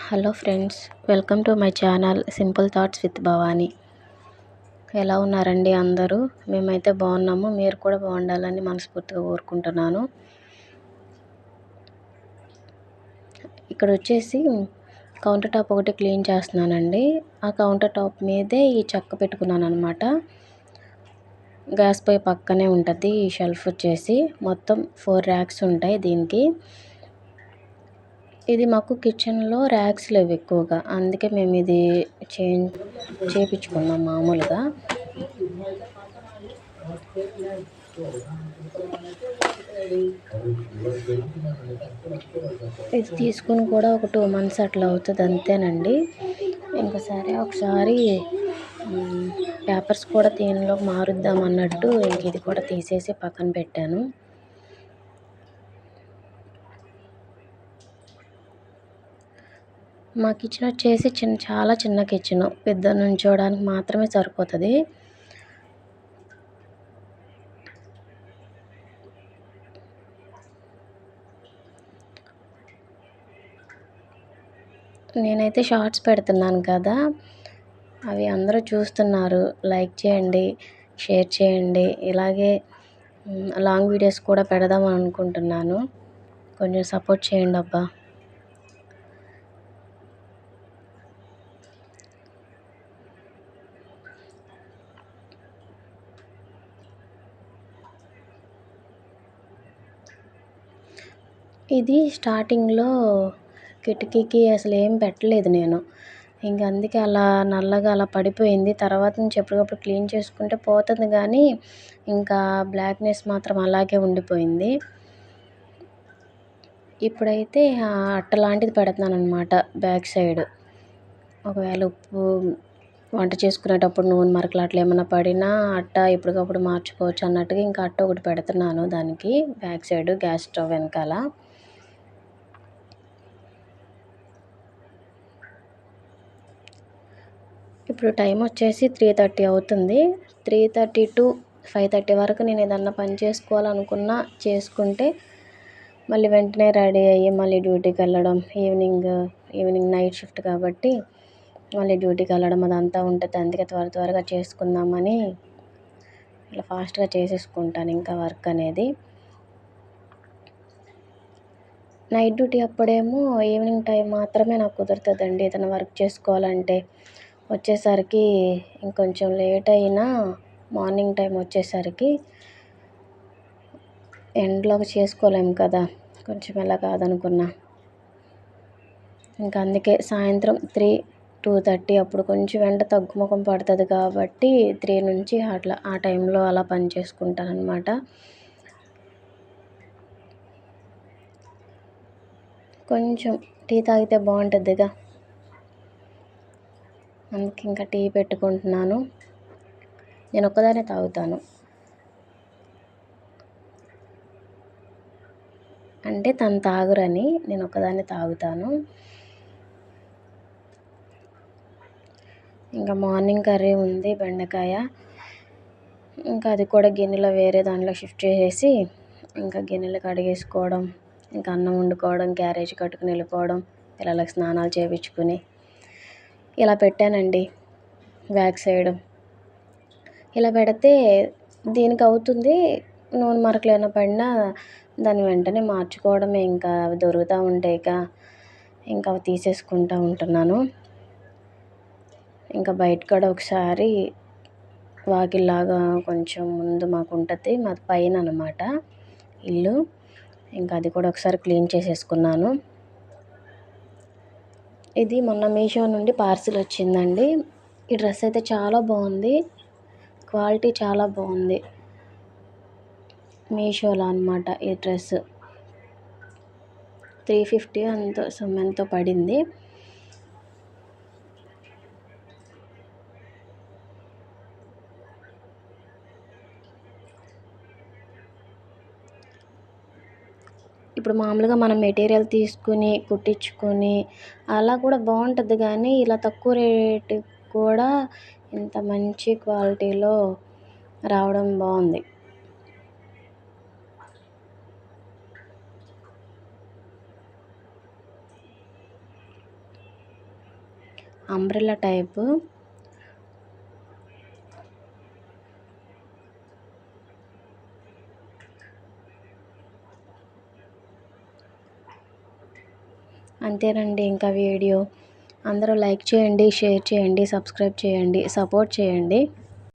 Hello friends, welcome to my channel simple thoughts with Bhavani. ఎలా ఉన్నారండి అందరూ? మేమైతే బాగున్నాము. మీరు కూడా బాగుండాలని మనస్ఫూర్తిగా కోరుకుంటున్నాను. ఇక్కడ వచ్చేసి కౌంటర్ టాప్ ఒకటి క్లీన్ చేస్తున్నానండి. ఆ కౌంటర్ టాప్ మీదే ఈ చెక్క పెట్టుకున్నాను అనమాట. గ్యాస్ పొయ్యి పక్కనే ఉంటుంది ఈ షెల్ఫ్ వచ్చేసి. మొత్తం 4 ర్యాక్స్ ఉంటాయి దీనికి. ఇది మాకు కిచెన్లో ర్యాక్స్ లేవు ఎక్కువగా, అందుకే మేము ఇది చేయించుకున్నాం మామూలుగా. ఇది తీసుకుని కూడా ఒక 2 months అట్లా అవుతుంది అంతేనండి. ఇంకా సరే ఒకసారి పేపర్స్ కూడా దీనిలో మారుద్దాం అన్నట్టు ఇంక ఇది కూడా తీసేసి పక్కన పెట్టాను. మా కిచెన్ వచ్చేసి చాలా చిన్న కిచెను, పెద్ద నుంచోడానికి మాత్రమే సరిపోతుంది. నేనైతే షార్ట్స్ పెడుతున్నాను కదా, అవి అందరూ చూస్తున్నారు. లైక్ చేయండి, షేర్ చేయండి. ఇలాగే లాంగ్ వీడియోస్ కూడా పెడదామని అనుకుంటున్నాను. కొంచెం సపోర్ట్ చేయండి అబ్బా. ఇది స్టార్టింగ్లో కిటికీకి అసలు ఏం పెట్టలేదు నేను. ఇంక అందుకే అలా నల్లగా అలా పడిపోయింది. తర్వాత నుంచి ఎప్పటికప్పుడు క్లీన్ చేసుకుంటే పోతుంది, కానీ ఇంకా బ్లాక్నెస్ మాత్రం అలాగే ఉండిపోయింది. ఇప్పుడైతే అట్ట లాంటిది పెడుతున్నాను అనమాట బ్యాక్ సైడ్. ఒకవేళ ఉప్పు వంట చేసుకునేటప్పుడు నూనె మరకలు అట్లా ఏమైనా పడినా అట్ట ఎప్పటికప్పుడు మార్చుకోవచ్చు అన్నట్టుగా ఇంకా అట్ట ఒకటి పెడుతున్నాను దానికి బ్యాక్ సైడ్ గ్యాస్ స్టవ్ వెనకాల. ఇప్పుడు టైం వచ్చేసి 3:30 అవుతుంది. 3:30 to 5:30 వరకు నేను ఏదన్నా పని చేసుకోవాలనుకున్నా చేసుకుంటే మళ్ళీ వెంటనే రెడీ అయ్యి మళ్ళీ డ్యూటీకి వెళ్ళడం. ఈవినింగ్ నైట్ షిఫ్ట్ కాబట్టి మళ్ళీ డ్యూటీకి వెళ్ళడం అదంతా ఉంటుంది. అందుకే త్వరగా చేసుకుందామని ఇలా ఫాస్ట్గా చేసేసుకుంటాను ఇంకా వర్క్ అనేది. నైట్ డ్యూటీ అప్పుడేమో ఈవినింగ్ టైం మాత్రమే నాకు కుదురుతుందండి ఏదైనా వర్క్ చేసుకోవాలంటే. వచ్చేసరికి ఇంకొంచెం లేట్ అయినా మార్నింగ్ టైం వచ్చేసరికి ఎండ్లోకి చేసుకోలేము కదా, కొంచెం ఎలా కాదనుకున్నా. ఇంకా అందుకే సాయంత్రం 2:30 అప్పుడు కొంచెం ఎండ తగ్గుముఖం పడుతుంది కాబట్టి 3 నుంచి అట్లా ఆ టైంలో అలా పని చేసుకుంటాను అనమాట. కొంచెం టీ తాగితే బాగుంటుందిగా, అందుకే ఇంకా టీ పెట్టుకుంటున్నాను. నేను ఒక్కదానే తాగుతాను, అంటే తను తాగురని నేను ఒక్కదాన్నే తాగుతాను. ఇంకా మార్నింగ్ కర్రీ ఉంది బెండకాయ. ఇంకా అది కూడా గిన్నెలో వేరే దానిలో షిఫ్ట్ చేసేసి ఇంకా గిన్నెలు కడిగేసుకోవడం, ఇంకా అన్నం వండుకోవడం, క్యారేజ్ కట్టుకుని వెళ్ళిపోవడం, పిల్లలకు స్నానాలు చేయించుకుని ఇలా పెట్టానండి బ్యాక్ సైడ్. ఇలా పెడితే దీనికి అవుతుంది. నూనె మరకలు ఏమైనా పడినా దాన్ని వెంటనే మార్చుకోవడమే, ఇంకా అవి దొరుకుతూ ఉంటాయి. ఇంకా అవి తీసేసుకుంటూ ఉంటున్నాను. ఇంకా బయట కూడా ఒకసారి వాకిల్లాగా కొంచెం ముందు మాకు ఉంటుంది, మాది పైన అనమాట ఇల్లు. ఇంకా అది కూడా ఒకసారి క్లీన్ చేసేసుకున్నాను. ఇది మొన్న మీషో నుండి పార్సిల్ వచ్చిందండి. ఈ డ్రెస్ అయితే చాలా బాగుంది, క్వాలిటీ చాలా బాగుంది. మీషోలో అనమాట ఈ డ్రెస్ 350 ఎంతో పడింది. ఇప్పుడు మామూలుగా మనం మెటీరియల్ తీసుకుని కుట్టించుకొని అలా కూడా బాగుంటుంది, కానీ ఇలా తక్కువ రేటు కూడా ఇంత మంచి క్వాలిటీలో రావడం బాగుంది. Umbrella type. అంతేనండి ఇంకా వీడియో. అందరూ లైక్ చేయండి, షేర్ చేయండి, సబ్స్క్రైబ్ చేయండి, సపోర్ట్ చేయండి.